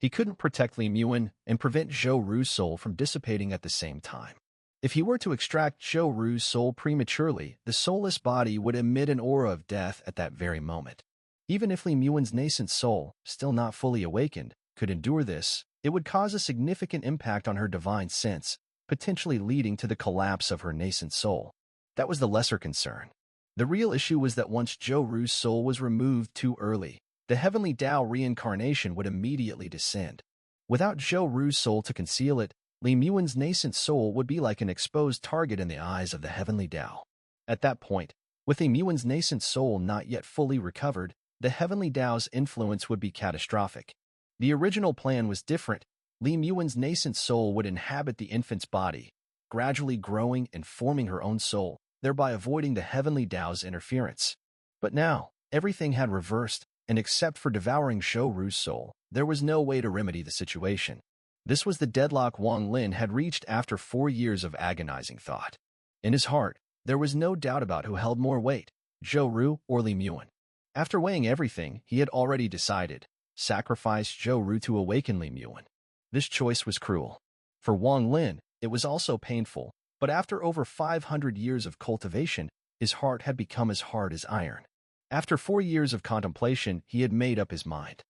He couldn't protect Li Muan and prevent Zhou Ru's soul from dissipating at the same time. If he were to extract Zhou Ru's soul prematurely, the soulless body would emit an aura of death at that very moment. Even if Li Muan's nascent soul, still not fully awakened, could endure this, it would cause a significant impact on her divine sense, potentially leading to the collapse of her nascent soul. That was the lesser concern. The real issue was that once Zhou Ru's soul was removed too early, the heavenly Tao reincarnation would immediately descend. Without Zhou Ru's soul to conceal it, Li Muan's nascent soul would be like an exposed target in the eyes of the heavenly Tao. At that point, with Li Muan's nascent soul not yet fully recovered, the heavenly Tao's influence would be catastrophic. The original plan was different. Li Muan's nascent soul would inhabit the infant's body, gradually growing and forming her own soul, thereby avoiding the heavenly Tao's interference. But now, everything had reversed, and except for devouring Zhou Ru's soul, there was no way to remedy the situation. This was the deadlock Wang Lin had reached after 4 years of agonizing thought. In his heart, there was no doubt about who held more weight, Zhou Ru or Li Muan. After weighing everything, he had already decided, sacrifice Zhou Ru to awaken Li Muan. This choice was cruel. For Wang Lin, it was also painful, but after over 500 years of cultivation, his heart had become as hard as iron. After 4 years of contemplation, he had made up his mind.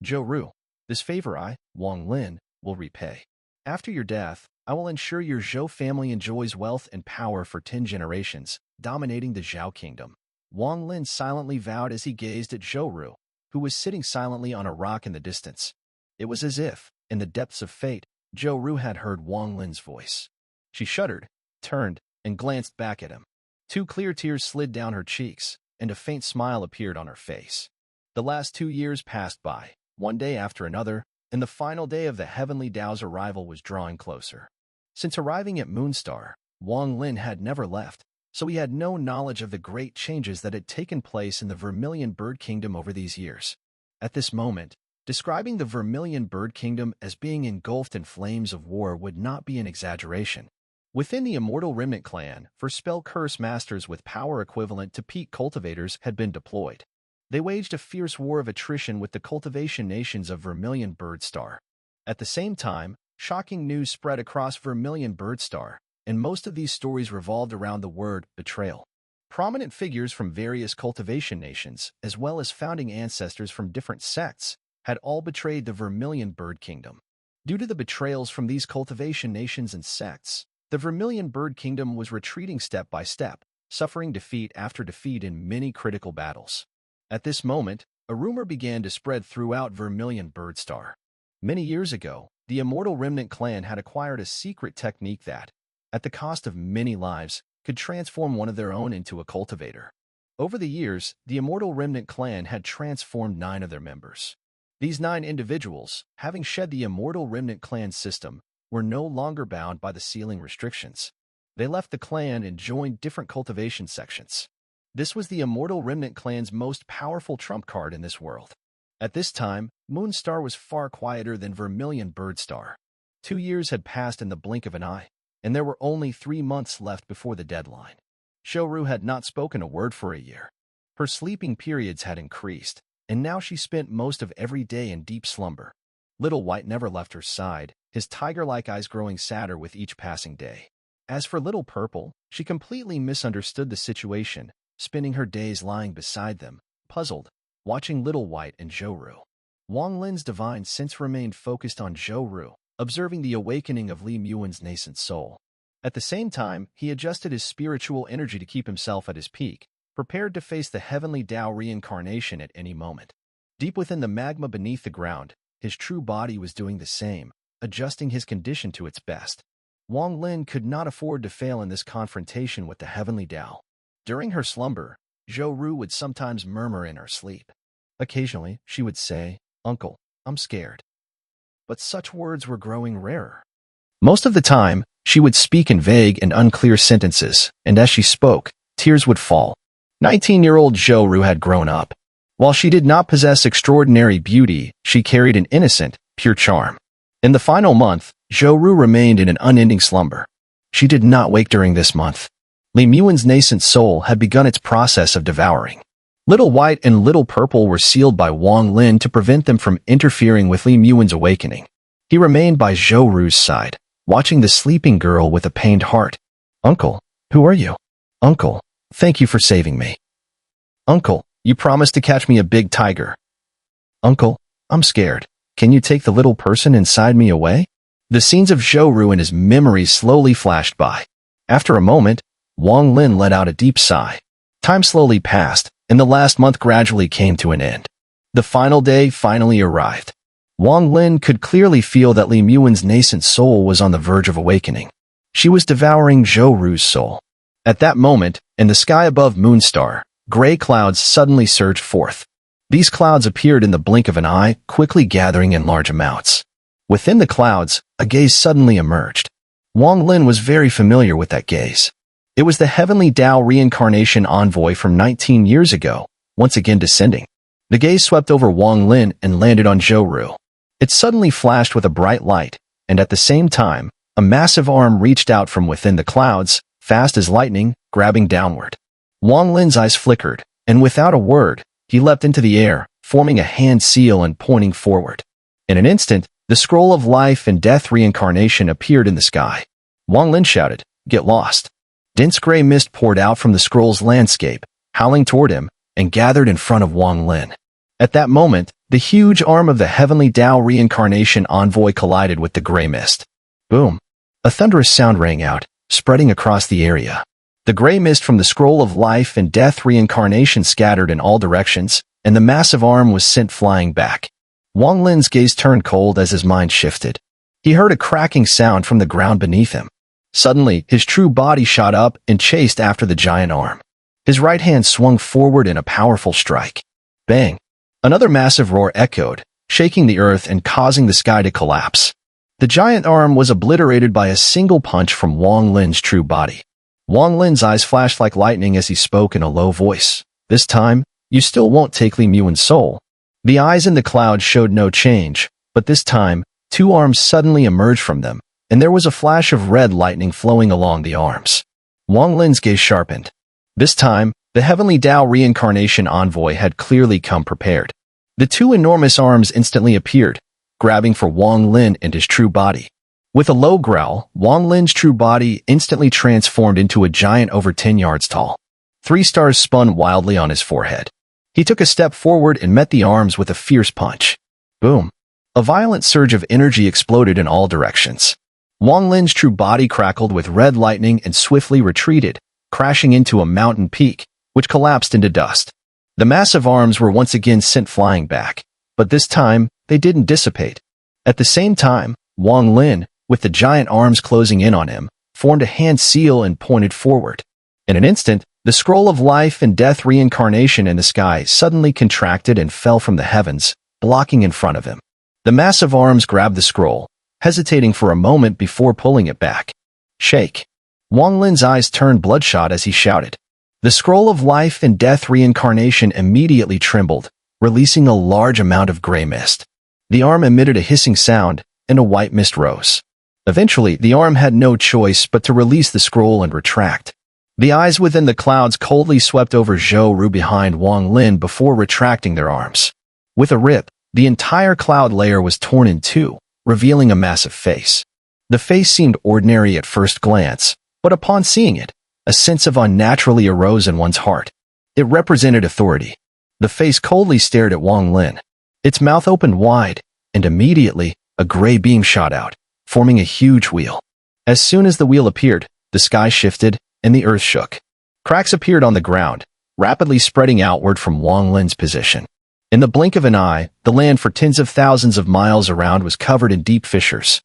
Zhou Ru, this favor I, Wang Lin, will repay. After your death, I will ensure your Zhou family enjoys wealth and power for 10 generations, dominating the Zhao kingdom. Wang Lin silently vowed as he gazed at Zhou Ru, who was sitting silently on a rock in the distance. It was as if, in the depths of fate, Zhou Ru had heard Wang Lin's voice. She shuddered, turned, and glanced back at him. 2 clear tears slid down her cheeks, and a faint smile appeared on her face. The last 2 years passed by, one day after another, and the final day of the heavenly Tao's arrival was drawing closer. Since arriving at Moonstar, Wang Lin had never left, so he had no knowledge of the great changes that had taken place in the Vermilion Bird Kingdom over these years. At this moment, describing the Vermilion Bird Kingdom as being engulfed in flames of war would not be an exaggeration. Within the Immortal Remnant clan, for spell curse masters with power equivalent to peak cultivators had been deployed. They waged a fierce war of attrition with the cultivation nations of Vermilion Birdstar. At the same time, shocking news spread across Vermilion Birdstar, and most of these stories revolved around the word betrayal. Prominent figures from various cultivation nations, as well as founding ancestors from different sects, had all betrayed the Vermilion Bird Kingdom. Due to the betrayals from these cultivation nations and sects, the Vermilion Bird Kingdom was retreating step by step, suffering defeat after defeat in many critical battles. At this moment, a rumor began to spread throughout Vermilion Birdstar. Many years ago, the Immortal Remnant clan had acquired a secret technique that, at the cost of many lives, could transform one of their own into a cultivator. Over the years, the Immortal Remnant clan had transformed 9 of their members. These 9 individuals, having shed the Immortal Remnant clan system, were no longer bound by the sealing restrictions. They left the clan and joined different cultivation sections. This was the Immortal Remnant clan's most powerful trump card in this world. At this time, Moonstar was far quieter than Vermilion Birdstar. 2 years had passed in the blink of an eye, and there were only 3 months left before the deadline. Zhou Ru had not spoken a word for a year. Her sleeping periods had increased, and now she spent most of every day in deep slumber. Little White never left her side, his tiger-like eyes growing sadder with each passing day. As for Little Purple, she completely misunderstood the situation, spending her days lying beside them, puzzled, watching Little White and Zhou Ru. Wang Lin's divine sense remained focused on Zhou Ru, observing the awakening of Li Muan's nascent soul. At the same time, he adjusted his spiritual energy to keep himself at his peak, prepared to face the heavenly Tao reincarnation at any moment. Deep within the magma beneath the ground, his true body was doing the same, adjusting his condition to its best. Wang Lin could not afford to fail in this confrontation with the heavenly Tao. During her slumber, Zhou Ru would sometimes murmur in her sleep. Occasionally, she would say, "Uncle, I'm scared." But such words were growing rarer. Most of the time, she would speak in vague and unclear sentences, and as she spoke, tears would fall. 19-year-old Zhou Ru had grown up. While she did not possess extraordinary beauty, she carried an innocent, pure charm. In the final month, Zhou Ru remained in an unending slumber. She did not wake during this month. Li Muan's nascent soul had begun its process of devouring. Little White and Little Purple were sealed by Wang Lin to prevent them from interfering with Li Muan's awakening. He remained by Zhou Ru's side, watching the sleeping girl with a pained heart. "Uncle, who are you?" "Uncle, thank you for saving me." "Uncle, you promised to catch me a big tiger." "Uncle, I'm scared. Can you take the little person inside me away?" The scenes of Zhou Ru and his memories slowly flashed by. After a moment, Wang Lin let out a deep sigh. Time slowly passed, and the last month gradually came to an end. The final day finally arrived. Wang Lin could clearly feel that Li Muan's nascent soul was on the verge of awakening. She was devouring Zhou Ru's soul. At that moment, in the sky above Moonstar, gray clouds suddenly surged forth. These clouds appeared in the blink of an eye, quickly gathering in large amounts. Within the clouds, a gaze suddenly emerged. Wang Lin was very familiar with that gaze. It was the Heavenly Tao reincarnation envoy from 19 years ago, once again descending. The gaze swept over Wang Lin and landed on Zhou Ru. It suddenly flashed with a bright light, and at the same time, a massive arm reached out from within the clouds, fast as lightning, grabbing downward. Wang Lin's eyes flickered, and without a word, he leapt into the air, forming a hand seal and pointing forward. In an instant, the scroll of life and death reincarnation appeared in the sky. Wang Lin shouted, "Get lost." Dense gray mist poured out from the scroll's landscape, howling toward him, and gathered in front of Wang Lin. At that moment, the huge arm of the Heavenly Tao reincarnation envoy collided with the gray mist. Boom! A thunderous sound rang out, spreading across the area. The gray mist from the scroll of life and death reincarnation scattered in all directions, and the massive arm was sent flying back. Wang Lin's gaze turned cold as his mind shifted. He heard a cracking sound from the ground beneath him. Suddenly, his true body shot up and chased after the giant arm. His right hand swung forward in a powerful strike. Bang! Another massive roar echoed, shaking the earth and causing the sky to collapse. The giant arm was obliterated by a single punch from Wang Lin's true body. Wang Lin's eyes flashed like lightning as he spoke in a low voice. "This time, you still won't take Li Muan's soul." The eyes in the cloud showed no change, but this time, two arms suddenly emerged from them, and there was a flash of red lightning flowing along the arms. Wang Lin's gaze sharpened. This time, the Heavenly Tao reincarnation envoy had clearly come prepared. The two enormous arms instantly appeared, grabbing for Wang Lin and his true body. With a low growl, Wang Lin's true body instantly transformed into a giant over 10 yards tall. 3 stars spun wildly on his forehead. He took a step forward and met the arms with a fierce punch. Boom! A violent surge of energy exploded in all directions. Wang Lin's true body crackled with red lightning and swiftly retreated, crashing into a mountain peak, which collapsed into dust. The massive arms were once again sent flying back, but this time, they didn't dissipate. At the same time, Wang Lin, with the giant arms closing in on him, formed a hand seal and pointed forward. In an instant, the scroll of life and death reincarnation in the sky suddenly contracted and fell from the heavens, blocking in front of him. The massive arms grabbed the scroll, hesitating for a moment before pulling it back. Shake! Wang Lin's eyes turned bloodshot as he shouted. The scroll of life and death reincarnation immediately trembled, releasing a large amount of gray mist. The arm emitted a hissing sound, and a white mist rose. Eventually, the arm had no choice but to release the scroll and retract. The eyes within the clouds coldly swept over Zhou Ru behind Wang Lin before retracting their arms. With a rip, the entire cloud layer was torn in two, revealing a massive face. The face seemed ordinary at first glance, but upon seeing it, a sense of unnaturally arose in one's heart. It represented authority. The face coldly stared at Wang Lin. Its mouth opened wide, and immediately, a gray beam shot out, forming a huge wheel. As soon as the wheel appeared, the sky shifted, and the earth shook. Cracks appeared on the ground, rapidly spreading outward from Wang Lin's position. In the blink of an eye, the land for tens of thousands of miles around was covered in deep fissures.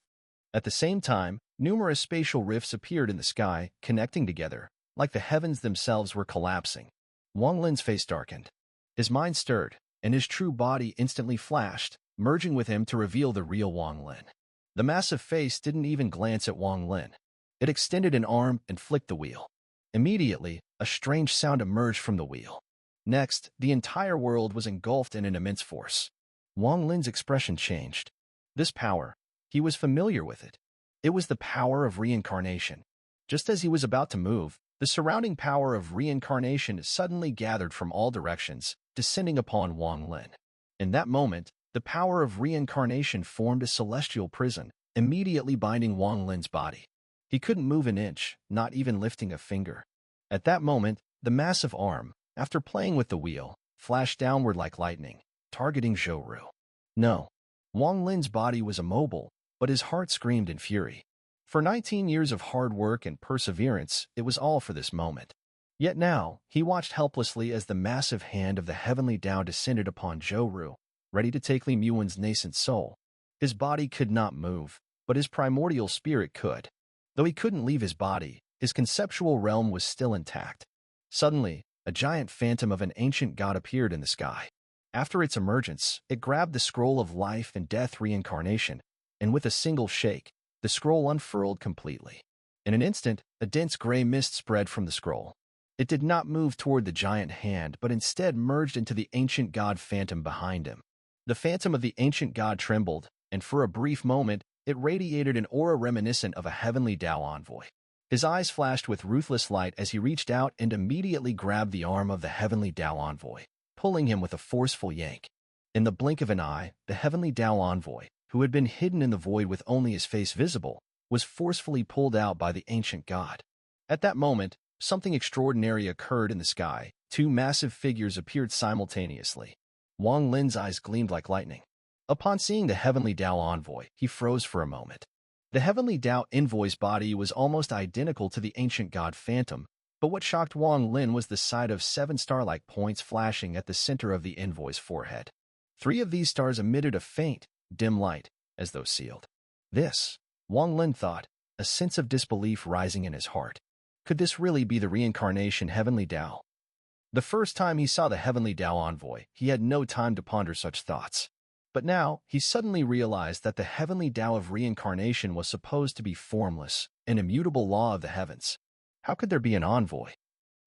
At the same time, numerous spatial rifts appeared in the sky, connecting together, like the heavens themselves were collapsing. Wang Lin's face darkened. His mind stirred, and his true body instantly flashed, merging with him to reveal the real Wang Lin. The massive face didn't even glance at Wang Lin. It extended an arm and flicked the wheel. Immediately, a strange sound emerged from the wheel. Next, the entire world was engulfed in an immense force. Wang Lin's expression changed. This power, he was familiar with it. It was the power of reincarnation. Just as he was about to move, The surrounding power of reincarnation suddenly gathered from all directions, descending upon Wang Lin. In that moment, the power of reincarnation formed a celestial prison, immediately binding Wang Lin's body. He couldn't move an inch, not even lifting a finger. At that moment, the massive arm, after playing with the wheel, flashed downward like lightning, targeting Zhou Ru. No. Wang Lin's body was immobile, but his heart screamed in fury. For 19 years of hard work and perseverance, it was all for this moment. Yet now, he watched helplessly as the massive hand of the heavenly Tao descended upon Zhou Ru, ready to take Li Muan's nascent soul. His body could not move, but his primordial spirit could. Though he couldn't leave his body, his conceptual realm was still intact. Suddenly, a giant phantom of an ancient god appeared in the sky. After its emergence, it grabbed the scroll of life and death reincarnation, and with a single shake, the scroll unfurled completely. In an instant, a dense gray mist spread from the scroll. It did not move toward the giant hand, but instead merged into the ancient god phantom behind him. The phantom of the ancient god trembled, and for a brief moment, it radiated an aura reminiscent of a heavenly Tao envoy. His eyes flashed with ruthless light as he reached out and immediately grabbed the arm of the heavenly Tao envoy, pulling him with a forceful yank. In the blink of an eye, the heavenly Tao envoy, who had been hidden in the void with only his face visible, was forcefully pulled out by the ancient god. At that moment, something extraordinary occurred in the sky. Two massive figures appeared simultaneously. Wang Lin's eyes gleamed like lightning. Upon seeing the heavenly Tao envoy, he froze for a moment. The heavenly Tao envoy's body was almost identical to the ancient god phantom, but what shocked Wang Lin was the sight of 7 star-like points flashing at the center of the envoy's forehead. 3 of these stars emitted a faint, dim light, as though sealed. This, Wang Lin thought, a sense of disbelief rising in his heart. Could this really be the reincarnation heavenly Tao? The first time he saw the heavenly Tao envoy, he had no time to ponder such thoughts. But now, he suddenly realized that the heavenly Tao of reincarnation was supposed to be formless, an immutable law of the heavens. How could there be an envoy?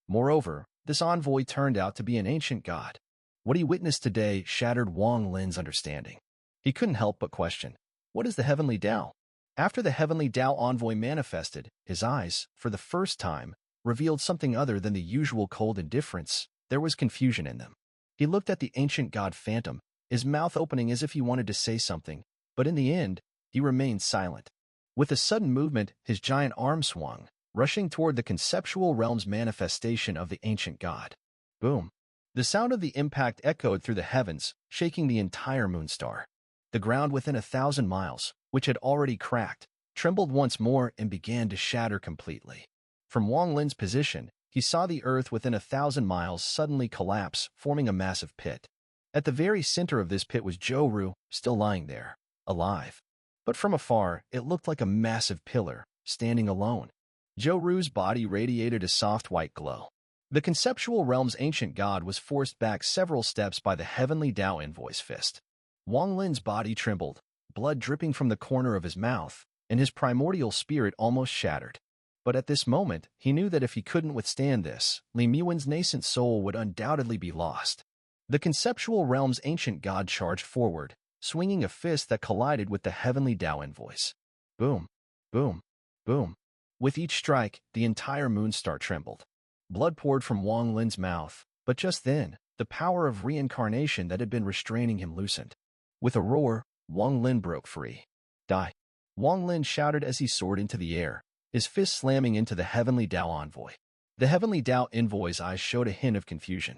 Moreover, this envoy turned out to be an ancient god. What he witnessed today shattered Wang Lin's understanding. He couldn't help but question, what is the heavenly Tao? After the heavenly Tao envoy manifested, his eyes, for the first time, revealed something other than the usual cold indifference. There was confusion in them. He looked at the ancient god phantom, his mouth opening as if he wanted to say something, but in the end, he remained silent. With a sudden movement, his giant arm swung, rushing toward the conceptual realm's manifestation of the ancient god. Boom! The sound of the impact echoed through the heavens, shaking the entire moonstar. The ground within 1,000 miles, which had already cracked, trembled once more and began to shatter completely. From Wang Lin's position, he saw the earth within 1,000 miles suddenly collapse, forming a massive pit. At the very center of this pit was Zhou Ru, still lying there, alive. But from afar, it looked like a massive pillar, standing alone. Zhou Ru's body radiated a soft white glow. The conceptual realm's ancient god was forced back several steps by the heavenly Tao envoy's fist. Wang Lin's body trembled, blood dripping from the corner of his mouth, and his primordial spirit almost shattered. But at this moment, he knew that if he couldn't withstand this, Li Muan's nascent soul would undoubtedly be lost. The conceptual realm's ancient god charged forward, swinging a fist that collided with the heavenly Tao envoys. Boom, boom, boom. With each strike, the entire moonstar trembled. Blood poured from Wang Lin's mouth, but just then, the power of reincarnation that had been restraining him loosened. With a roar, Wang Lin broke free. Die! Wang Lin shouted as he soared into the air, his fist slamming into the heavenly Tao envoy. The heavenly Tao envoy's eyes showed a hint of confusion.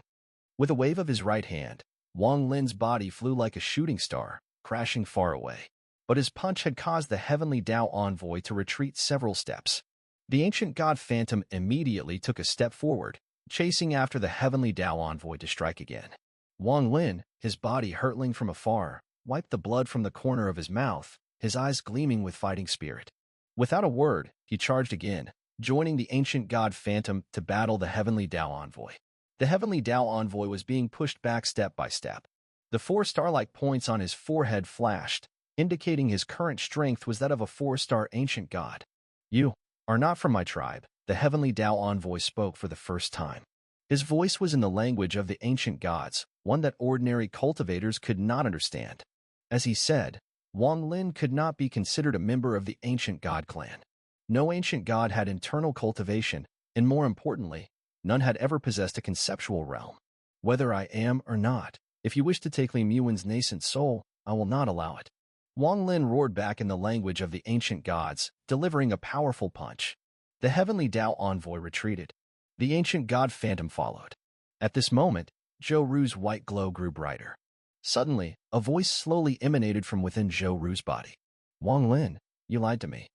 With a wave of his right hand, Wang Lin's body flew like a shooting star, crashing far away. But his punch had caused the heavenly Tao envoy to retreat several steps. The ancient god phantom immediately took a step forward, chasing after the heavenly Tao envoy to strike again. Wang Lin, his body hurtling from afar, wiped the blood from the corner of his mouth, his eyes gleaming with fighting spirit. Without a word, he charged again, joining the ancient god phantom to battle the heavenly Tao envoy. The heavenly Tao envoy was being pushed back step by step. The 4 star-like points on his forehead flashed, indicating his current strength was that of a 4-star ancient god. You are not from my tribe, the heavenly Tao envoy spoke for the first time. His voice was in the language of the ancient gods, one that ordinary cultivators could not understand. As he said, Wang Lin could not be considered a member of the ancient god clan. No ancient god had internal cultivation, And more importantly, none had ever possessed a conceptual realm. Whether I am or not, if you wish to take Li Muyun's nascent soul, I will not allow it. Wang Lin roared back in the language of the ancient gods, delivering a powerful punch. The heavenly Dao envoy retreated. The ancient god Phantom followed. At this moment, Zhou Ru's white glow grew brighter. Suddenly, a voice slowly emanated from within Zhou Ru's body. Wang Lin, you lied to me.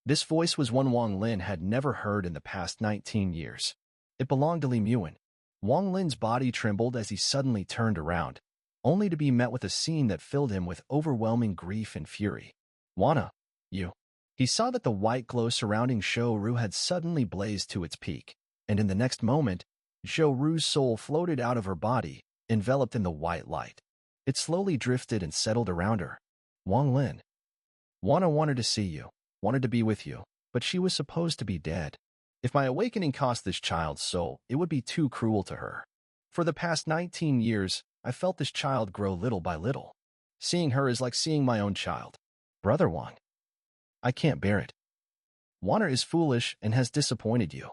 This voice was one Wang Lin had never heard in the past 19 years. It belonged to Li Muyun. Wang Lin's body trembled as he suddenly turned around, only to be met with a scene that filled him with overwhelming grief and fury. Wana, you. He saw that the white glow surrounding Zhou Ru had suddenly blazed to its peak, and in the next moment, Zhou Ru's soul floated out of her body, enveloped in the white light. It slowly drifted and settled around her. Wang Lin. Wana wanted to see you, wanted to be with you, but she was supposed to be dead. If my awakening cost this child's soul, it would be too cruel to her. For the past 19 years, I felt this child grow little by little. Seeing her is like seeing my own child. Brother Wang. I can't bear it. Wana is foolish and has disappointed you.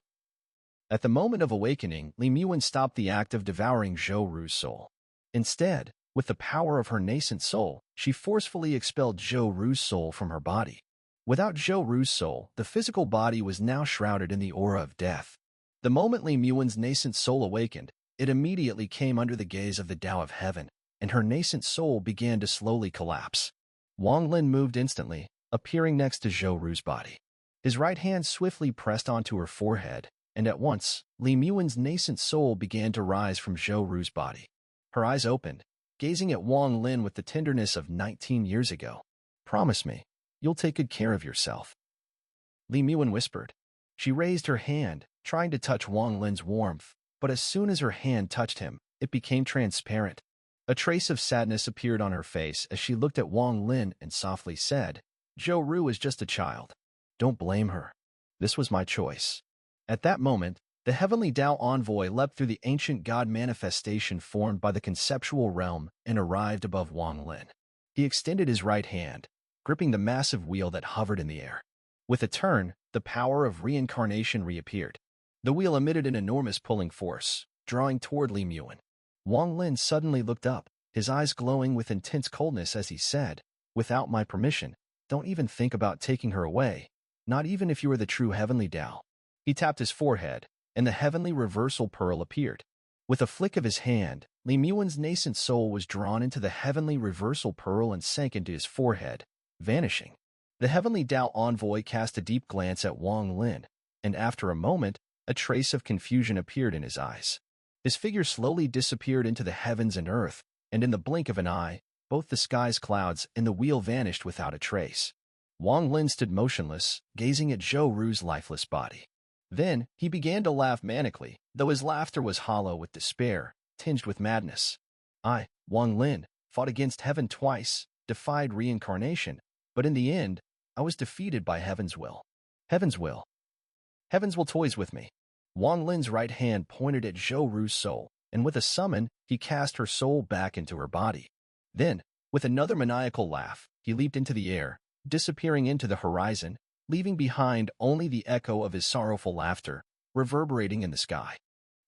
At the moment of awakening, Li Muyun stopped the act of devouring Zhou Ru's soul. Instead, with the power of her nascent soul, she forcefully expelled Zhou Ru's soul from her body. Without Zhou Ru's soul, the physical body was now shrouded in the aura of death. The moment Li Muyun's nascent soul awakened, it immediately came under the gaze of the Tao of Heaven, and her nascent soul began to slowly collapse. Wang Lin moved instantly, appearing next to Zhou Ru's body. His right hand swiftly pressed onto her forehead, and at once, Li Muyun's nascent soul began to rise from Zhou Ru's body. Her eyes opened, gazing at Wang Lin with the tenderness of 19 years ago. Promise me, you'll take good care of yourself. Li Muyun whispered. She raised her hand, trying to touch Wang Lin's warmth, but as soon as her hand touched him, it became transparent. A trace of sadness appeared on her face as she looked at Wang Lin and softly said, Zhou Ru is just a child. Don't blame her. This was my choice. At that moment, the heavenly Tao envoy leapt through the ancient god manifestation formed by the conceptual realm and arrived above Wang Lin. He extended his right hand, gripping the massive wheel that hovered in the air. With a turn, the power of reincarnation reappeared. The wheel emitted an enormous pulling force, drawing toward Li Muyun. Wang Lin suddenly looked up, his eyes glowing with intense coldness as he said, Without my permission, don't even think about taking her away, not even if you are the true heavenly Tao. He tapped his forehead, and the heavenly reversal pearl appeared. With a flick of his hand, Li Muyun's nascent soul was drawn into the heavenly reversal pearl and sank into his forehead, vanishing. The heavenly Tao envoy cast a deep glance at Wang Lin, and after a moment, a trace of confusion appeared in his eyes. His figure slowly disappeared into the heavens and earth, and in the blink of an eye, both the sky's clouds and the wheel vanished without a trace. Wang Lin stood motionless, gazing at Zhou Ru's lifeless body. Then, he began to laugh manically, though his laughter was hollow with despair, tinged with madness. I, Wang Lin, fought against heaven twice, defied reincarnation, but in the end, I was defeated by heaven's will. Heaven's will. Heaven's will toys with me. Wang Lin's right hand pointed at Zhou Ru's soul, and with a summon, he cast her soul back into her body. Then, with another maniacal laugh, he leaped into the air, disappearing into the horizon, leaving behind only the echo of his sorrowful laughter, reverberating in the sky.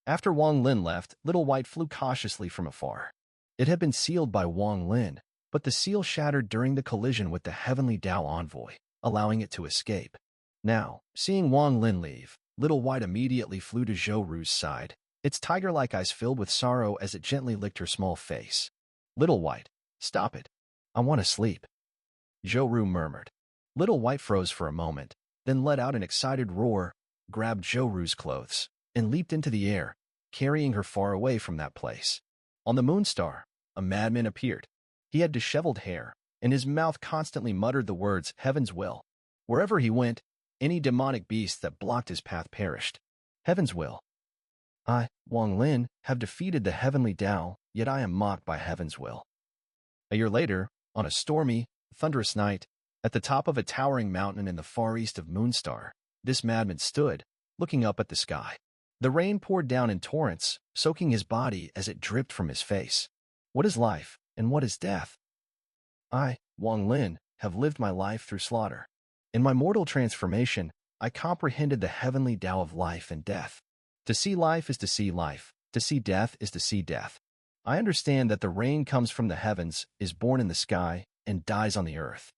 After Wang Lin left, Little White flew cautiously from afar. It had been sealed by Wang Lin, but the seal shattered during the collision with the heavenly Tao envoy, allowing it to escape. Now, seeing Wang Lin leave, Little White immediately flew to Zhou Ru's side, its tiger-like eyes filled with sorrow as it gently licked her small face. Little White, stop it. I want to sleep. Zhou Ru murmured. Little White froze for a moment, then let out an excited roar, grabbed Zhou Ru's clothes, and leaped into the air, carrying her far away from that place. On the Moonstar, a madman appeared. He had disheveled hair, and his mouth constantly muttered the words, Heaven's will. Wherever he went, any demonic beast that blocked his path perished. Heaven's will. I, Wang Lin, have defeated the heavenly Tao, yet I am mocked by heaven's will. A year later, on a stormy, thunderous night, at the top of a towering mountain in the far east of Moonstar, this madman stood, looking up at the sky. The rain poured down in torrents, soaking his body as it dripped from his face. What is life, and what is death? I, Wang Lin, have lived my life through slaughter. In my mortal transformation, I comprehended the heavenly Tao of life and death. To see life is to see life. To see death is to see death. I understand that the rain comes from the heavens, is born in the sky, and dies on the earth.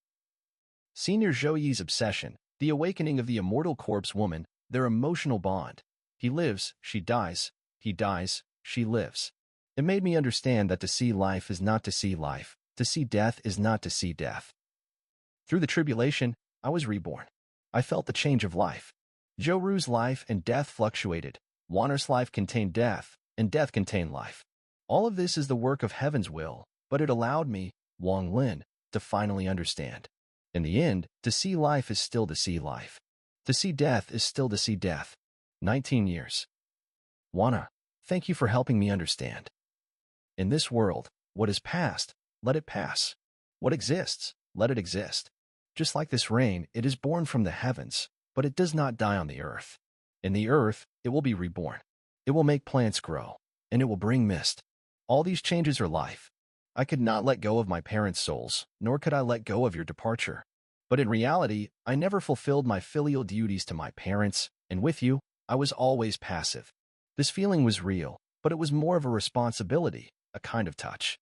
Senior Zhou Yi's obsession, the awakening of the immortal corpse woman, their emotional bond. He lives, she dies. He dies, she lives. It made me understand that to see life is not to see life. To see death is not to see death. Through the tribulation, I was reborn. I felt the change of life. Zhou Ru's life and death fluctuated. Wanner's life contained death, and death contained life. All of this is the work of heaven's will, but it allowed me, Wang Lin, to finally understand. In the end, to see life is still to see life. To see death is still to see death. 19 years. Wanna, thank you for helping me understand. In this world, what is past, let it pass. What exists, let it exist. Just like this rain, it is born from the heavens, but it does not die on the earth. In the earth, it will be reborn. It will make plants grow, and it will bring mist. All these changes are life. I could not let go of my parents' souls, nor could I let go of your departure. But in reality, I never fulfilled my filial duties to my parents, and with you, I was always passive. This feeling was real, but it was more of a responsibility, a kind of touch.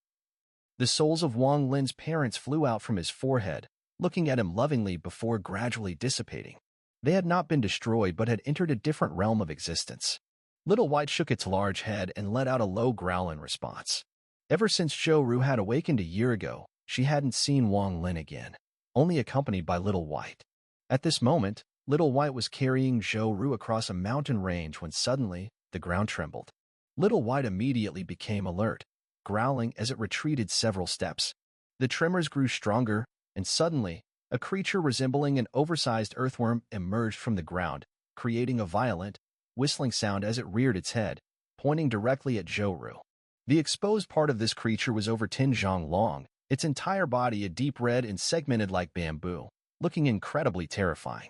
The souls of Wang Lin's parents flew out from his forehead, looking at him lovingly before gradually dissipating. They had not been destroyed but had entered a different realm of existence. Little White shook its large head and let out a low growl in response. Ever since Zhou Ru had awakened a year ago, she hadn't seen Wang Lin again, only accompanied by Little White. At this moment, Little White was carrying Zhou Ru across a mountain range when suddenly, the ground trembled. Little White immediately became alert, growling as it retreated several steps. The tremors grew stronger, and suddenly, a creature resembling an oversized earthworm emerged from the ground, creating a violent, whistling sound as it reared its head, pointing directly at Zhou Ru. The exposed part of this creature was over 10 zhang long, its entire body a deep red and segmented like bamboo, looking incredibly terrifying.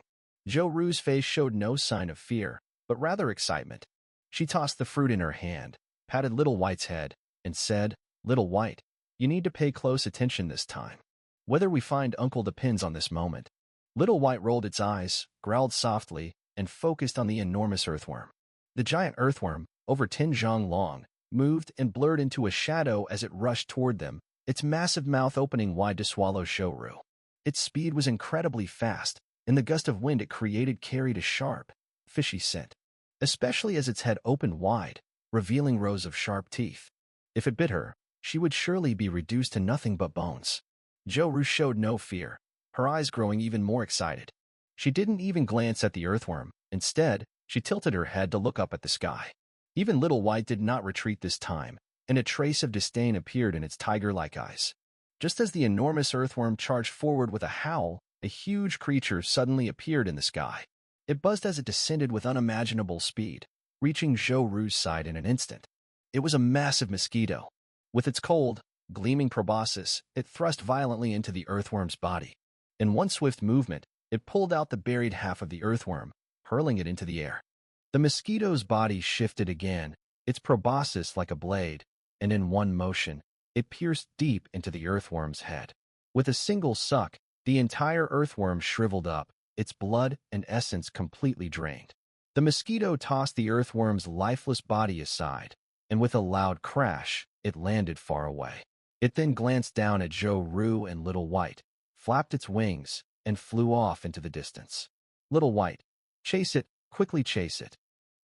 Zhou Ru's face showed no sign of fear, but rather excitement. She tossed the fruit in her hand, patted Little White's head, and said, "Little White, you need to pay close attention this time. Whether we find Uncle depends on this moment." Little White rolled its eyes, growled softly, and focused on the enormous earthworm. The giant earthworm, over 10 zhang long, moved and blurred into a shadow as it rushed toward them, its massive mouth opening wide to swallow Zhou Ru. Its speed was incredibly fast, and the gust of wind it created carried a sharp, fishy scent, especially as its head opened wide, revealing rows of sharp teeth. If it bit her, she would surely be reduced to nothing but bones. Zhou Ru showed no fear, her eyes growing even more excited. She didn't even glance at the earthworm. Instead, she tilted her head to look up at the sky. Even Little White did not retreat this time, and a trace of disdain appeared in its tiger-like eyes. Just as the enormous earthworm charged forward with a howl, a huge creature suddenly appeared in the sky. It buzzed as it descended with unimaginable speed, reaching Zhou Ru's side in an instant. It was a massive mosquito. With its cold, gleaming proboscis, it thrust violently into the earthworm's body. In one swift movement, it pulled out the buried half of the earthworm, hurling it into the air. The mosquito's body shifted again, its proboscis like a blade, and in one motion, it pierced deep into the earthworm's head. With a single suck, the entire earthworm shriveled up, its blood and essence completely drained. The mosquito tossed the earthworm's lifeless body aside, and with a loud crash, it landed far away. It then glanced down at Zhou Ru and Little White, flapped its wings, and flew off into the distance. "Little White, chase it, quickly chase it,"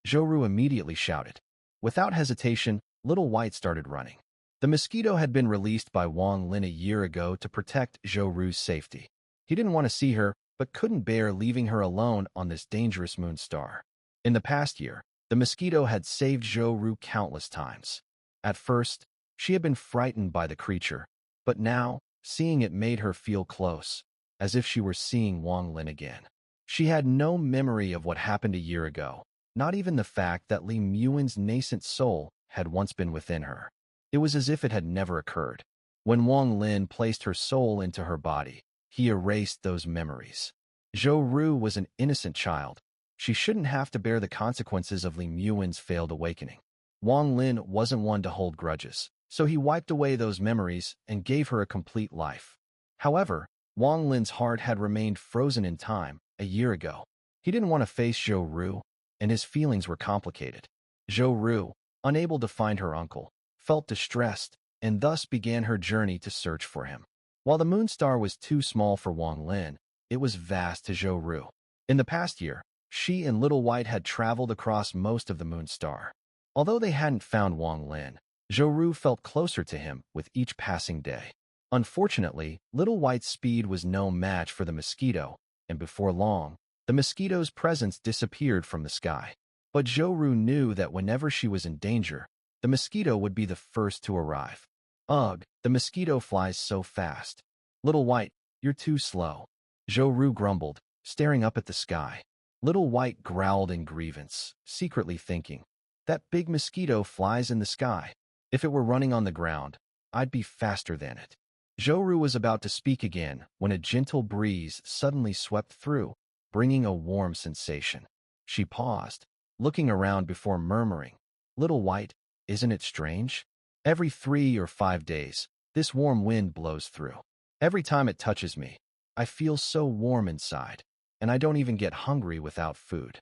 Zhou Ru immediately shouted. Without hesitation, Little White started running. The mosquito had been released by Wang Lin a year ago to protect Zhou Ru's safety. He didn't want to see her, but couldn't bear leaving her alone on this dangerous moon star. In the past year, the mosquito had saved Zhou Ru countless times. At first, she had been frightened by the creature, but now, seeing it made her feel close, as if she were seeing Wang Lin again. She had no memory of what happened a year ago, not even the fact that Li Muin's nascent soul had once been within her. It was as if it had never occurred. When Wang Lin placed her soul into her body, he erased those memories. Zhou Ru was an innocent child. She shouldn't have to bear the consequences of Li Muin's failed awakening. Wang Lin wasn't one to hold grudges, so he wiped away those memories and gave her a complete life. However, Wang Lin's heart had remained frozen in time, a year ago. He didn't want to face Zhou Ru, and his feelings were complicated. Zhou Ru, unable to find her uncle, felt distressed and thus began her journey to search for him. While the Moonstar was too small for Wang Lin, it was vast to Zhou Ru. In the past year, she and Little White had traveled across most of the Moonstar. Although they hadn't found Wang Lin, Zhou Ru felt closer to him with each passing day. Unfortunately, Little White's speed was no match for the mosquito, and before long, the mosquito's presence disappeared from the sky. But Zhou Ru knew that whenever she was in danger, the mosquito would be the first to arrive. Ugh, the mosquito flies so fast. Little White, you're too slow. Zhou Ru grumbled, staring up at the sky. Little White growled in grievance, secretly thinking, that big mosquito flies in the sky. If it were running on the ground, I'd be faster than it. Zhou Ru was about to speak again when a gentle breeze suddenly swept through, bringing a warm sensation. She paused, looking around before murmuring, Little White, isn't it strange? Every 3 or 5 days, this warm wind blows through. Every time it touches me, I feel so warm inside, and I don't even get hungry without food.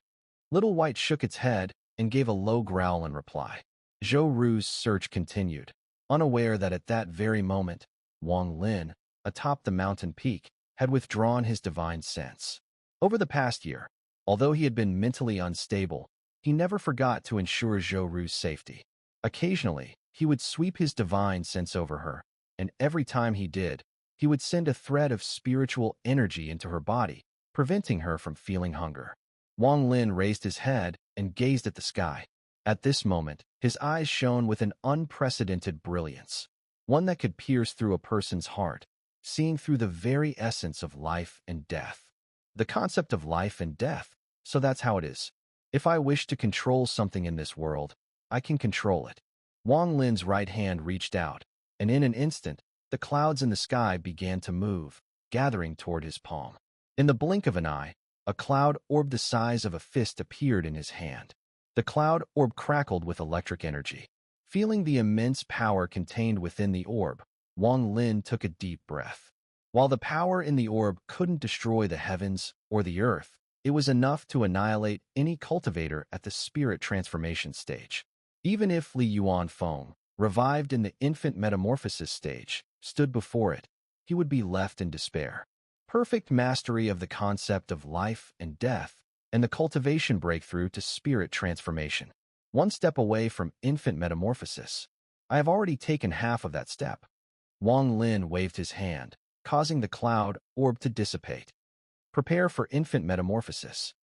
Little White shook its head and gave a low growl in reply. Zhou Ru's search continued, unaware that at that very moment, Wang Lin, atop the mountain peak, had withdrawn his divine sense. Over the past year, although he had been mentally unstable, he never forgot to ensure Zhou Ru's safety. Occasionally, he would sweep his divine sense over her, and every time he did, he would send a thread of spiritual energy into her body, preventing her from feeling hunger. Wang Lin raised his head and gazed at the sky. At this moment, his eyes shone with an unprecedented brilliance, one that could pierce through a person's heart, seeing through the very essence of life and death. The concept of life and death, so that's how it is. If I wish to control something in this world, I can control it. Wang Lin's right hand reached out, and in an instant, the clouds in the sky began to move, gathering toward his palm. In the blink of an eye, a cloud orb the size of a fist appeared in his hand. The cloud orb crackled with electric energy. Feeling the immense power contained within the orb, Wang Lin took a deep breath. While the power in the orb couldn't destroy the heavens or the earth, it was enough to annihilate any cultivator at the spirit transformation stage. Even if Li Yuanfeng, revived in the infant metamorphosis stage, stood before it, he would be left in despair. Perfect mastery of the concept of life and death, and the cultivation breakthrough to spirit transformation. One step away from infant metamorphosis. I have already taken half of that step. Wang Lin waved his hand, causing the cloud orb to dissipate. Prepare for infant metamorphosis.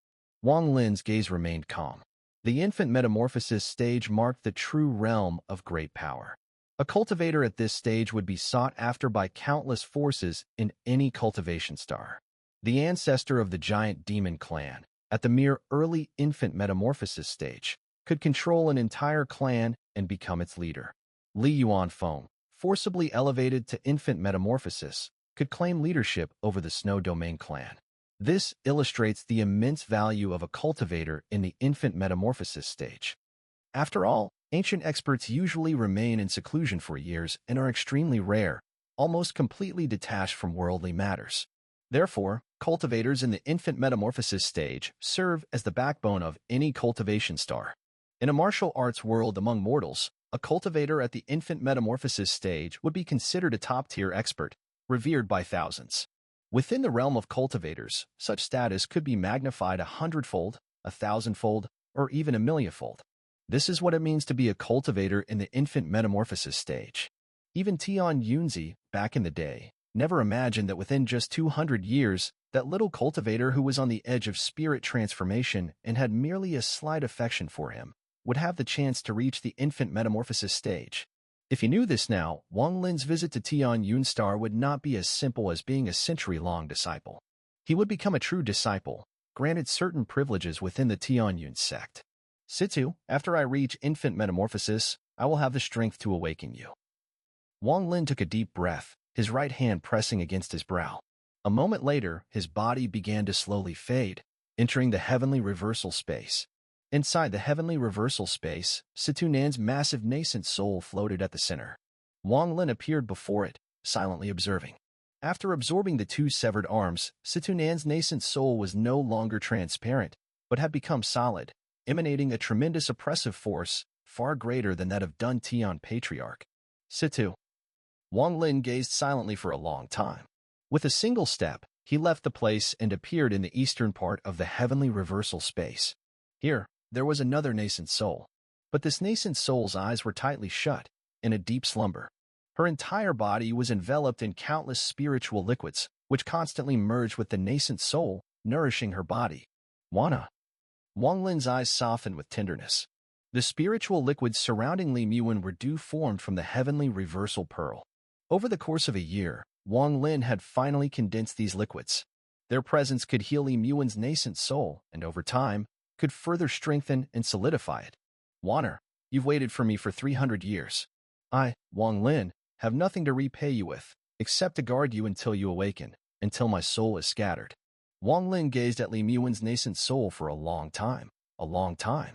Wang Lin's gaze remained calm. The infant metamorphosis stage marked the true realm of great power. A cultivator at this stage would be sought after by countless forces in any cultivation star. The ancestor of the giant demon clan, at the mere early infant metamorphosis stage, could control an entire clan and become its leader. Li Yuanfeng, forcibly elevated to infant metamorphosis, could claim leadership over the Snow Domain clan. This illustrates the immense value of a cultivator in the infant metamorphosis stage. After all, ancient experts usually remain in seclusion for years and are extremely rare, almost completely detached from worldly matters. Therefore, cultivators in the infant metamorphosis stage serve as the backbone of any cultivation star. In a martial arts world among mortals, a cultivator at the infant metamorphosis stage would be considered a top-tier expert, revered by thousands. Within the realm of cultivators, such status could be magnified 100-fold, 1,000-fold, or even 1,000,000-fold. This is what it means to be a cultivator in the infant metamorphosis stage. Even Tian Yunzi, back in the day, never imagined that within just 200 years, that little cultivator who was on the edge of spirit transformation and had merely a slight affection for him, would have the chance to reach the infant metamorphosis stage. If he knew this now, Wang Lin's visit to Tian Yun Star would not be as simple as being a century-long disciple. He would become a true disciple, granted certain privileges within the Tian Yun sect. Situ, after I reach infant metamorphosis, I will have the strength to awaken you. Wang Lin took a deep breath, his right hand pressing against his brow. A moment later, his body began to slowly fade, entering the heavenly reversal space. Inside the heavenly reversal space, Situ Nan's massive nascent soul floated at the center. Wang Lin appeared before it, silently observing. After absorbing the two severed arms, Situnan's nascent soul was no longer transparent, but had become solid, emanating a tremendous oppressive force far greater than that of Dun Tian Patriarch. Situ. Wang Lin gazed silently for a long time. With a single step, he left the place and appeared in the eastern part of the heavenly reversal space. Here, there was another nascent soul. But this nascent soul's eyes were tightly shut, in a deep slumber. Her entire body was enveloped in countless spiritual liquids, which constantly merged with the nascent soul, nourishing her body. Wana. Wang Lin's eyes softened with tenderness. The spiritual liquids surrounding Li Muan were dew formed from the heavenly reversal pearl. Over the course of a year, Wang Lin had finally condensed these liquids. Their presence could heal Li Muan's nascent soul, and over time, could further strengthen and solidify it. Waner, you've waited for me for 300 years. I, Wang Lin, have nothing to repay you with, except to guard you until you awaken, until my soul is scattered. Wang Lin gazed at Li Muan's nascent soul for a long time. A long time.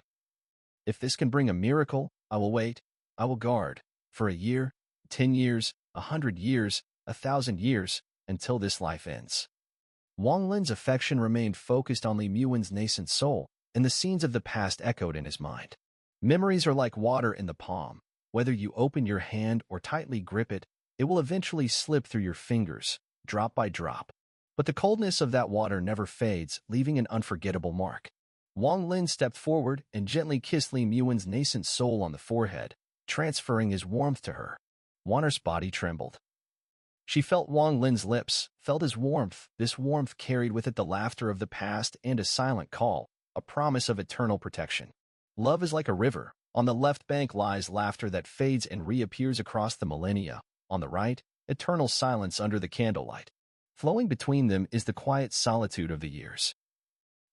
If this can bring a miracle, I will wait. I will guard. For a year, 10 years, 100 years, 1,000 years, until this life ends. Wang Lin's affection remained focused on Li Muan's nascent soul, and the scenes of the past echoed in his mind. Memories are like water in the palm. Whether you open your hand or tightly grip it, it will eventually slip through your fingers, drop by drop. But the coldness of that water never fades, leaving an unforgettable mark. Wang Lin stepped forward and gently kissed Li Muan's nascent soul on the forehead, transferring his warmth to her. Waner's body trembled. She felt Wang Lin's lips, felt his warmth. This warmth carried with it the laughter of the past and a silent call, a promise of eternal protection. Love is like a river. On the left bank lies laughter that fades and reappears across the millennia. On the right, eternal silence under the candlelight. Flowing between them is the quiet solitude of the years.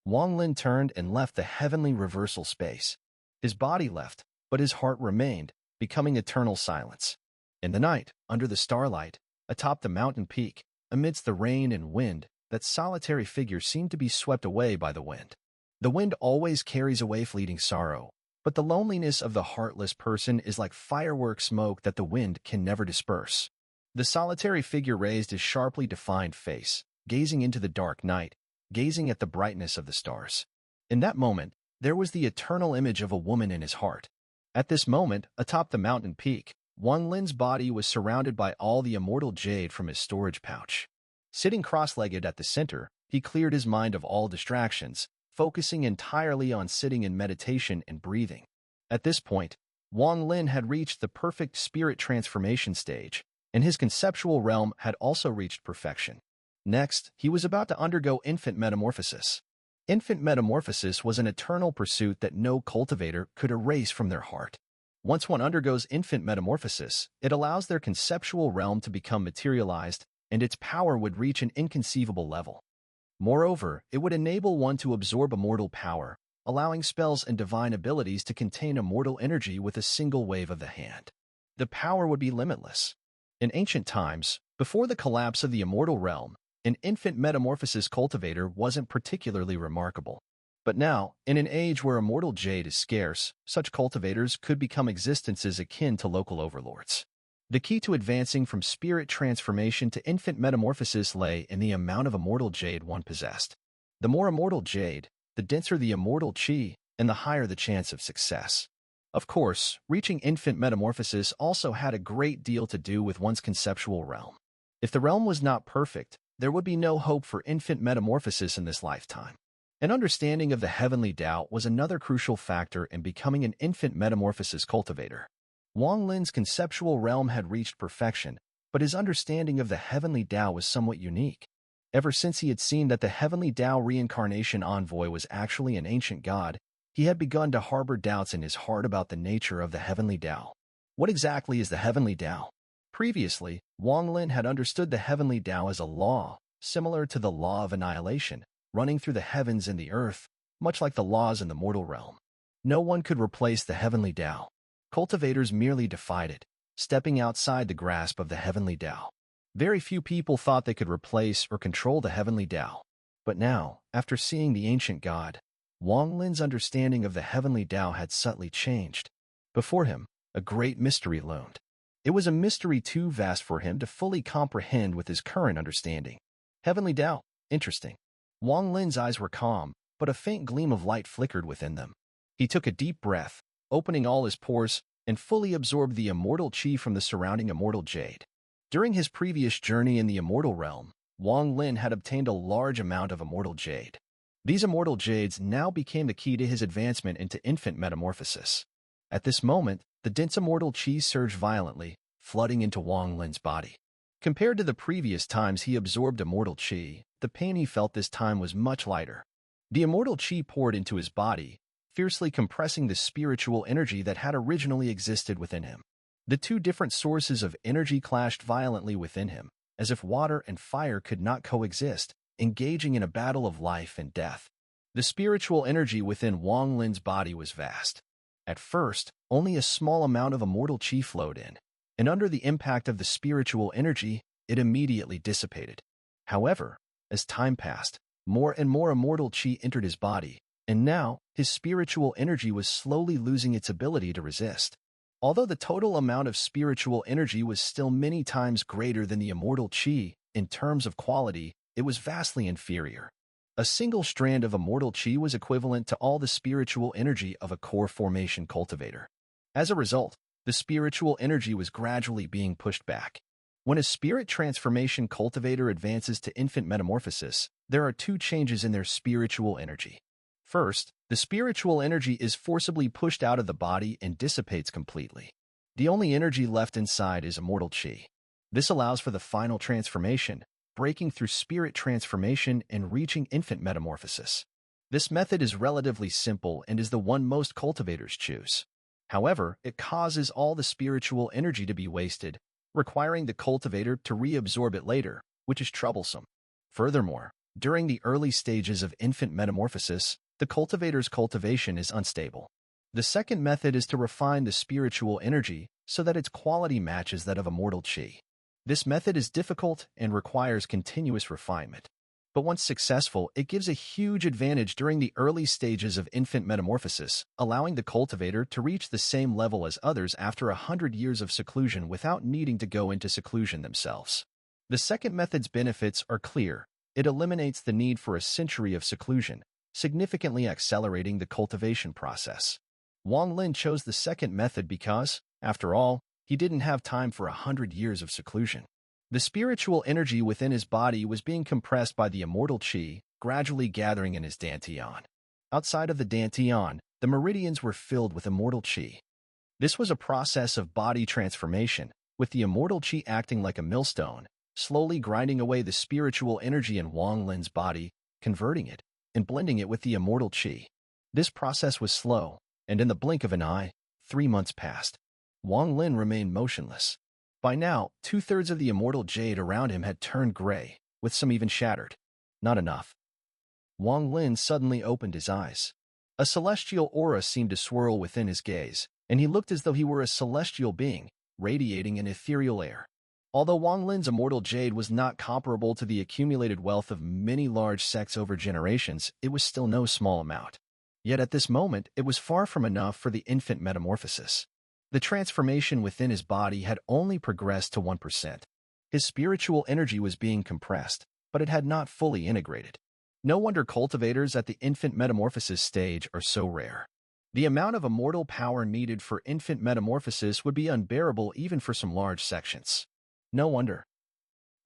Wang Lin turned and left the heavenly reversal space. His body left, but his heart remained, becoming eternal silence. In the night, under the starlight, atop the mountain peak, amidst the rain and wind, that solitary figure seemed to be swept away by the wind. The wind always carries away fleeting sorrow, but the loneliness of the heartless person is like firework smoke that the wind can never disperse. The solitary figure raised his sharply defined face, gazing into the dark night, gazing at the brightness of the stars. In that moment, there was the eternal image of a woman in his heart. At this moment, atop the mountain peak, Wang Lin's body was surrounded by all the immortal jade from his storage pouch. Sitting cross-legged at the center, he cleared his mind of all distractions, focusing entirely on sitting in meditation and breathing. At this point, Wang Lin had reached the perfect spirit transformation stage, and his conceptual realm had also reached perfection. Next, he was about to undergo infant metamorphosis. Infant metamorphosis was an eternal pursuit that no cultivator could erase from their heart. Once one undergoes infant metamorphosis, it allows their conceptual realm to become materialized, and its power would reach an inconceivable level. Moreover, it would enable one to absorb immortal power, allowing spells and divine abilities to contain immortal energy with a single wave of the hand. The power would be limitless. In ancient times, before the collapse of the immortal realm, an infant metamorphosis cultivator wasn't particularly remarkable. But now, in an age where immortal jade is scarce, such cultivators could become existences akin to local overlords. The key to advancing from spirit transformation to infant metamorphosis lay in the amount of immortal jade one possessed. The more immortal jade, the denser the immortal chi, and the higher the chance of success. Of course, reaching infant metamorphosis also had a great deal to do with one's conceptual realm. If the realm was not perfect, there would be no hope for infant metamorphosis in this lifetime. An understanding of the heavenly Tao was another crucial factor in becoming an infant metamorphosis cultivator. Wang Lin's conceptual realm had reached perfection, but his understanding of the heavenly Tao was somewhat unique. Ever since he had seen that the heavenly Tao reincarnation envoy was actually an ancient god, he had begun to harbor doubts in his heart about the nature of the heavenly Tao. What exactly is the heavenly Tao? Previously, Wang Lin had understood the heavenly Tao as a law, similar to the law of annihilation, running through the heavens and the earth, much like the laws in the mortal realm. No one could replace the heavenly Tao. Cultivators merely defied it, stepping outside the grasp of the heavenly Tao. Very few people thought they could replace or control the heavenly Tao. But now, after seeing the ancient god, Wang Lin's understanding of the heavenly Tao had subtly changed. Before him, a great mystery loomed. It was a mystery too vast for him to fully comprehend with his current understanding. Heavenly Tao. Interesting. Wang Lin's eyes were calm, but a faint gleam of light flickered within them. He took a deep breath, opening all his pores, and fully absorbed the immortal qi from the surrounding immortal jade. During his previous journey in the immortal realm, Wang Lin had obtained a large amount of immortal jade. These immortal jades now became the key to his advancement into infant metamorphosis. At this moment, the dense immortal qi surged violently, flooding into Wang Lin's body. Compared to the previous times he absorbed immortal qi, the pain he felt this time was much lighter. The immortal qi poured into his body, fiercely compressing the spiritual energy that had originally existed within him. The two different sources of energy clashed violently within him, as if water and fire could not coexist, engaging in a battle of life and death. The spiritual energy within Wang Lin's body was vast. At first, only a small amount of immortal qi flowed in, and under the impact of the spiritual energy, it immediately dissipated. However, as time passed, more and more immortal qi entered his body, and now his spiritual energy was slowly losing its ability to resist. Although the total amount of spiritual energy was still many times greater than the immortal qi, in terms of quality, it was vastly inferior. A single strand of immortal qi was equivalent to all the spiritual energy of a core formation cultivator. As a result, the spiritual energy was gradually being pushed back. When a spirit transformation cultivator advances to infant metamorphosis, there are two changes in their spiritual energy. First, the spiritual energy is forcibly pushed out of the body and dissipates completely. The only energy left inside is immortal qi. This allows for the final transformation, breaking through spirit transformation and reaching infant metamorphosis. This method is relatively simple and is the one most cultivators choose. However, it causes all the spiritual energy to be wasted, requiring the cultivator to reabsorb it later, which is troublesome. Furthermore, during the early stages of infant metamorphosis, the cultivator's cultivation is unstable. The second method is to refine the spiritual energy so that its quality matches that of immortal qi. This method is difficult and requires continuous refinement. But once successful, it gives a huge advantage during the early stages of infant metamorphosis, allowing the cultivator to reach the same level as others after 100 years of seclusion without needing to go into seclusion themselves. The second method's benefits are clear. It eliminates the need for a century of seclusion, significantly accelerating the cultivation process. Wang Lin chose the second method because, after all, he didn't have time for 100 years of seclusion. The spiritual energy within his body was being compressed by the immortal qi, gradually gathering in his dantian. Outside of the dantian, the meridians were filled with immortal qi. This was a process of body transformation, with the immortal qi acting like a millstone, slowly grinding away the spiritual energy in Wang Lin's body, converting it, and blending it with the immortal qi. This process was slow, and in the blink of an eye, 3 months passed. Wang Lin remained motionless. By now, 2/3 of the immortal jade around him had turned gray, with some even shattered. Not enough. Wang Lin suddenly opened his eyes. A celestial aura seemed to swirl within his gaze, and he looked as though he were a celestial being, radiating an ethereal air. Although Wang Lin's immortal jade was not comparable to the accumulated wealth of many large sects over generations, it was still no small amount. Yet at this moment, it was far from enough for the infant metamorphosis. The transformation within his body had only progressed to 1%. His spiritual energy was being compressed, but it had not fully integrated. No wonder cultivators at the infant metamorphosis stage are so rare. The amount of immortal power needed for infant metamorphosis would be unbearable even for some large sections. No wonder.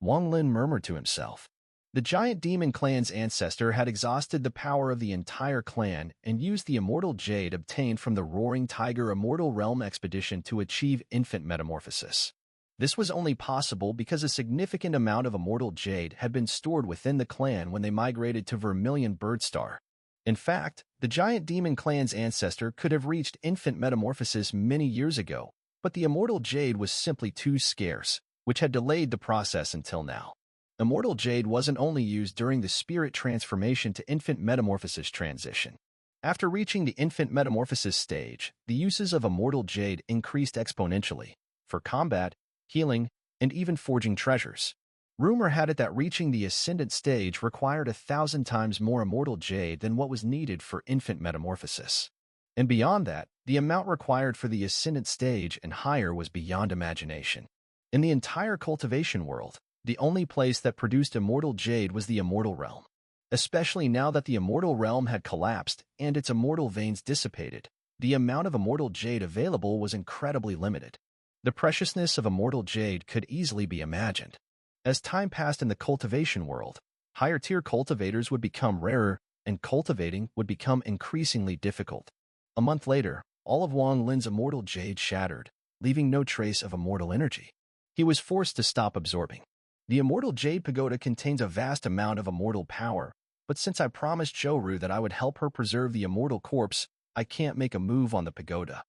Wang Lin murmured to himself. The giant demon clan's ancestor had exhausted the power of the entire clan and used the immortal jade obtained from the Roaring Tiger Immortal Realm expedition to achieve infant metamorphosis. This was only possible because a significant amount of immortal jade had been stored within the clan when they migrated to Vermilion Birdstar. In fact, the giant demon clan's ancestor could have reached infant metamorphosis many years ago, but the immortal jade was simply too scarce, which had delayed the process until now. Immortal jade wasn't only used during the spirit transformation to infant metamorphosis transition. After reaching the infant metamorphosis stage, the uses of immortal jade increased exponentially, for combat, healing, and even forging treasures. Rumor had it that reaching the ascendant stage required 1,000 times more immortal jade than what was needed for infant metamorphosis. And beyond that, the amount required for the ascendant stage and higher was beyond imagination. In the entire cultivation world, the only place that produced immortal jade was the immortal realm. Especially now that the immortal realm had collapsed and its immortal veins dissipated, the amount of immortal jade available was incredibly limited. The preciousness of immortal jade could easily be imagined. As time passed in the cultivation world, higher-tier cultivators would become rarer, and cultivating would become increasingly difficult. A month later, all of Wang Lin's immortal jade shattered, leaving no trace of immortal energy. He was forced to stop absorbing. The immortal jade pagoda contains a vast amount of immortal power, but since I promised Zhou that I would help her preserve the immortal corpse, I can't make a move on the pagoda.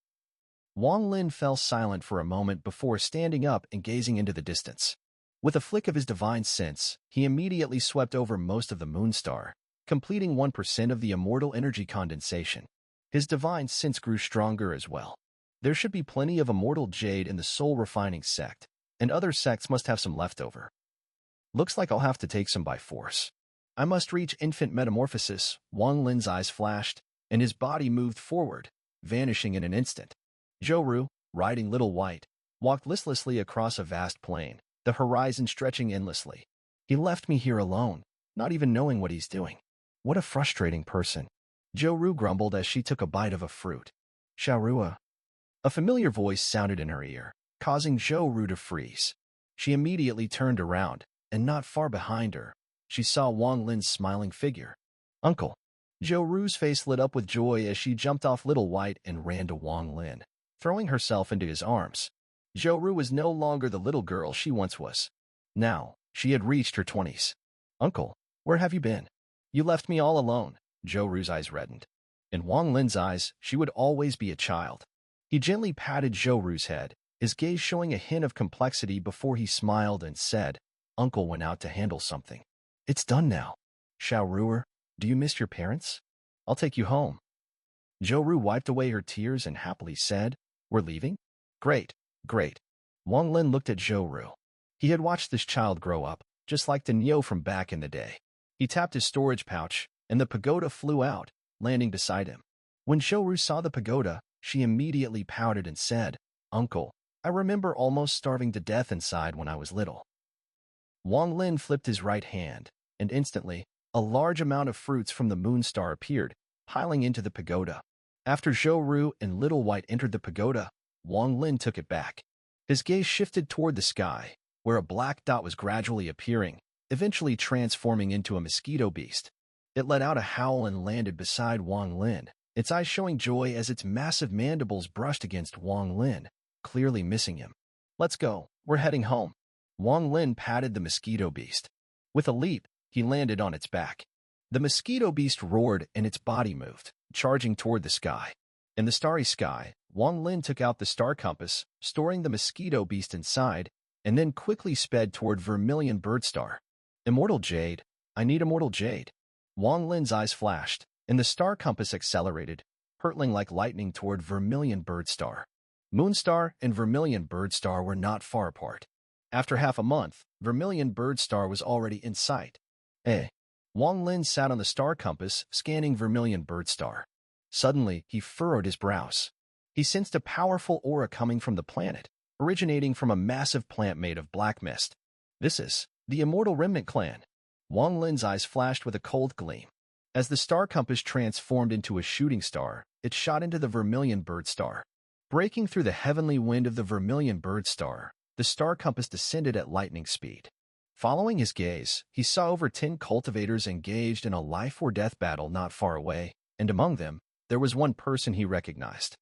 Wang Lin fell silent for a moment before standing up and gazing into the distance. With a flick of his divine sense, he immediately swept over most of the moonstar, completing 1% of the immortal energy condensation. His divine sense grew stronger as well. There should be plenty of immortal jade in the soul refining sect, and other sects must have some leftover. Looks like I'll have to take some by force. I must reach infant metamorphosis. Wang Lin's eyes flashed, and his body moved forward, vanishing in an instant. Zhou, riding Little White, walked listlessly across a vast plain, the horizon stretching endlessly. He left me here alone, not even knowing what he's doing. What a frustrating person. Zhou grumbled as she took a bite of a fruit. Xiaorua. A familiar voice sounded in her ear, causing Zhou to freeze. She immediately turned around, and not far behind her, she saw Wang Lin's smiling figure. Uncle. Zhou's face lit up with joy as she jumped off Little White and ran to Wang Lin, throwing herself into his arms. Zhou was no longer the little girl she once was. Now, she had reached her 20s. Uncle, where have you been? You left me all alone. Zhou's eyes reddened. In Wang Lin's eyes, she would always be a child. He gently patted Zhou's head, his gaze showing a hint of complexity before he smiled and said, Uncle went out to handle something. It's done now. Xiaoru, do you miss your parents? I'll take you home. Zhou wiped away her tears and happily said, We're leaving? Great, great. Wang Lin looked at Zhou. He had watched this child grow up, just like Daniel from back in the day. He tapped his storage pouch, and the pagoda flew out, landing beside him. When Zhou saw the pagoda, she immediately pouted and said, Uncle, I remember almost starving to death inside when I was little. Wang Lin flipped his right hand, and instantly, a large amount of fruits from the moonstar appeared, piling into the pagoda. After Zhou and Little White entered the pagoda, Wang Lin took it back. His gaze shifted toward the sky, where a black dot was gradually appearing, eventually transforming into a mosquito beast. It let out a howl and landed beside Wang Lin, its eyes showing joy as its massive mandibles brushed against Wang Lin, clearly missing him. Let's go, we're heading home. Wang Lin patted the mosquito beast. With a leap, he landed on its back. The mosquito beast roared and its body moved, charging toward the sky. In the starry sky, Wang Lin took out the star compass, storing the mosquito beast inside, and then quickly sped toward Vermilion Birdstar. Immortal Jade. I need Immortal Jade. Wang Lin's eyes flashed, and the star compass accelerated, hurtling like lightning toward Vermilion Birdstar. Moonstar and Vermilion Birdstar were not far apart. After half a month, Vermilion Birdstar was already in sight. Wang Lin sat on the star compass, scanning Vermilion Birdstar. Suddenly, he furrowed his brows. He sensed a powerful aura coming from the planet, originating from a massive plant made of black mist. This is the Immortal Remnant Clan. Wang Lin's eyes flashed with a cold gleam. As the star compass transformed into a shooting star, it shot into the Vermilion Birdstar. Breaking through the heavenly wind of the Vermilion Birdstar, the star compass descended at lightning speed. Following his gaze, he saw over 10 cultivators engaged in a life-or-death battle not far away, and among them, there was one person he recognized.